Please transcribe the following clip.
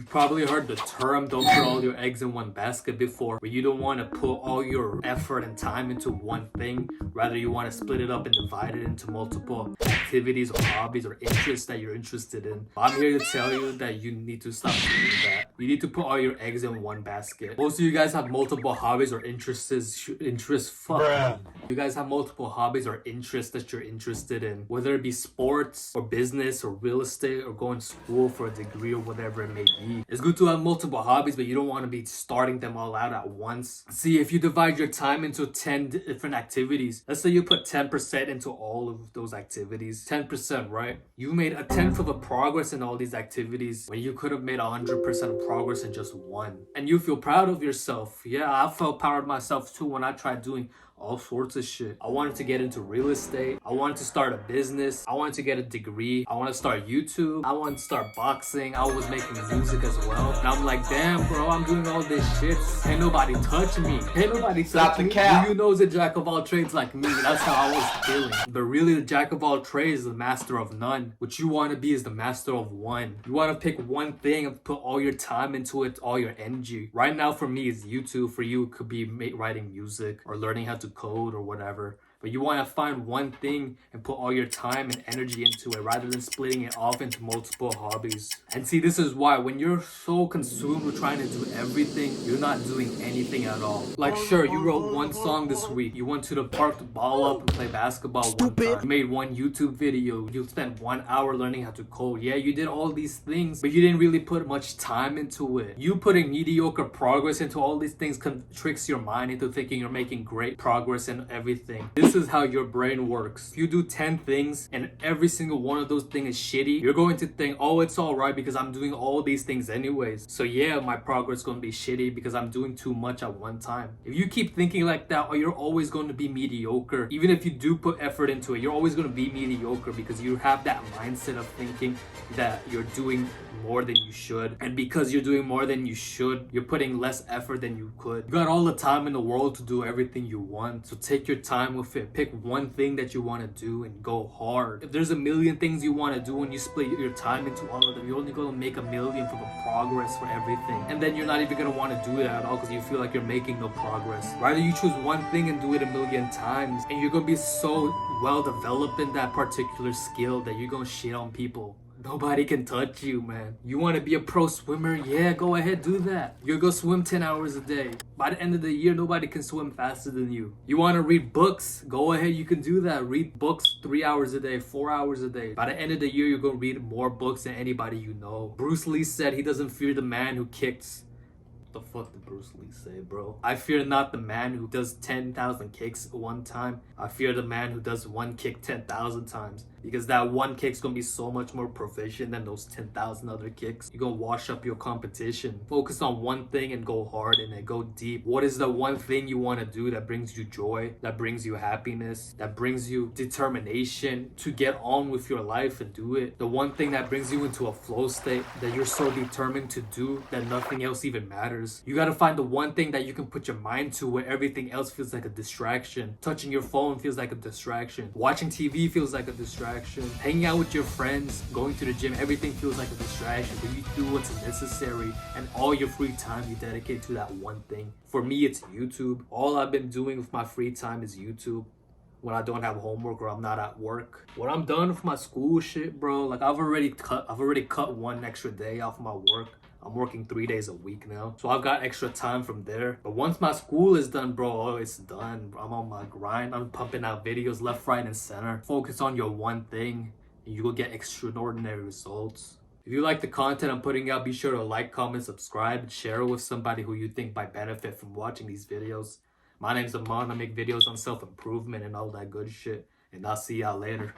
You've probably heard the term, don't put all your eggs in one basket before, where you don't want to put all your effort and time into one thing. Rather, you want to split it up and divide it into multiple activities or hobbies or interests that you're interested in. I'm here to tell you that you need to stop doing that. You need to put all your eggs in one basket. Most of you guys have multiple hobbies or interests. You guys have multiple hobbies or interests that you're interested in, whether it be sports or business or real estate or going to school for a degree or whatever it may be. It's good to have multiple hobbies, but you don't want to be starting them all out at once. See, if you divide your time into 10 different activities, let's say you put 10% into all of those activities, 10%, right? You made a tenth of a progress in all these activities when you could have made 100% progress in just one. And you feel proud of yourself. Yeah, I felt proud of myself too when I tried doing all sorts of shit. I wanted to get into real estate. I wanted to start a business. I wanted to get a degree. I wanted to start YouTube. I wanted to start boxing. I was making music as well. And I'm like, damn, bro, I'm doing all this shit. Ain't nobody touch me. Ain't nobody touch me. Who you know is a jack of all trades like me. That's how I was feeling. But really, the jack of all trades is the master of none. What you want to be is the master of one. You want to pick one thing and put all your time into it, all your energy. Right now, for me, it's YouTube. For you, it could be writing music or learning how to code or whatever. But you want to find one thing and put all your time and energy into it rather than splitting it off into multiple hobbies. And see, this is why when you're so consumed with trying to do everything, you're not doing anything at all. Like, sure, you wrote one song this week. You went to the park to ball up and play basketball one time. You made one YouTube video. You spent 1 hour learning how to code. Yeah, you did all these things, but you didn't really put much time into it. You putting mediocre progress into all these things tricks your mind into thinking you're making great progress in everything. This is how your brain works. If you do 10 things and every single one of those things is shitty, you're going to think, oh, it's all right because I'm doing all these things anyways. So yeah, my progress is going to be shitty because I'm doing too much at one time. If you keep thinking like that, or you're always going to be mediocre. Even if you do put effort into it, you're always going to be mediocre because you have that mindset of thinking that you're doing more than you should. And because you're doing more than you should, you're putting less effort than you could. You got all the time in the world to do everything you want. So take your time with it. Pick one thing that you want to do and go hard. If there's a million things you want to do and you split your time into all of them, you're only going to make 1 million for the progress for everything. And then you're not even going to want to do it at all because you feel like you're making no progress. Rather, you choose one thing and do it 1 million times, and you're going to be so well developed in that particular skill that you're going to shit on people. Nobody can touch you, man. You want to be a pro swimmer? Yeah, go ahead, do that. You'll go swim 10 hours a day. By the end of the year, nobody can swim faster than you. You want to read books? Go ahead, you can do that. Read books 3 hours a day, 4 hours a day. By the end of the year, you're going to read more books than anybody you know. Bruce Lee said he doesn't fear the man who kicks. What the fuck did Bruce Lee say, bro? I fear not the man who does 10,000 kicks at one time. I fear the man who does one kick 10,000 times. Because that one kick's gonna be so much more proficient than those 10,000 other kicks. You're gonna wash up your competition. Focus on one thing and go hard in it. Go deep. What is the one thing you want to do that brings you joy, that brings you happiness, that brings you determination to get on with your life and do it? The one thing that brings you into a flow state that you're so determined to do that nothing else even matters. You gotta find the one thing that you can put your mind to where everything else feels like a distraction. Touching your phone feels like a distraction. Watching TV feels like a distraction. Hanging out with your friends, going to the gym, everything feels like a distraction, but you do what's necessary, and all your free time you dedicate to that one thing. For me, it's YouTube. All I've been doing with my free time is YouTube. When I don't have homework or I'm not at work. When I'm done with my school shit, bro, like I've already cut 1 extra day off my work. I'm working 3 days a week now. So I've got extra time from there. But once my school is done, bro, it's done. I'm on my grind. I'm pumping out videos left, right, and center. Focus on your one thing and you will get extraordinary results. If you like the content I'm putting out, be sure to like, comment, subscribe, and share it with somebody who you think might benefit from watching these videos. My name's Amon. I make videos on self-improvement and all that good shit. And I'll see y'all later.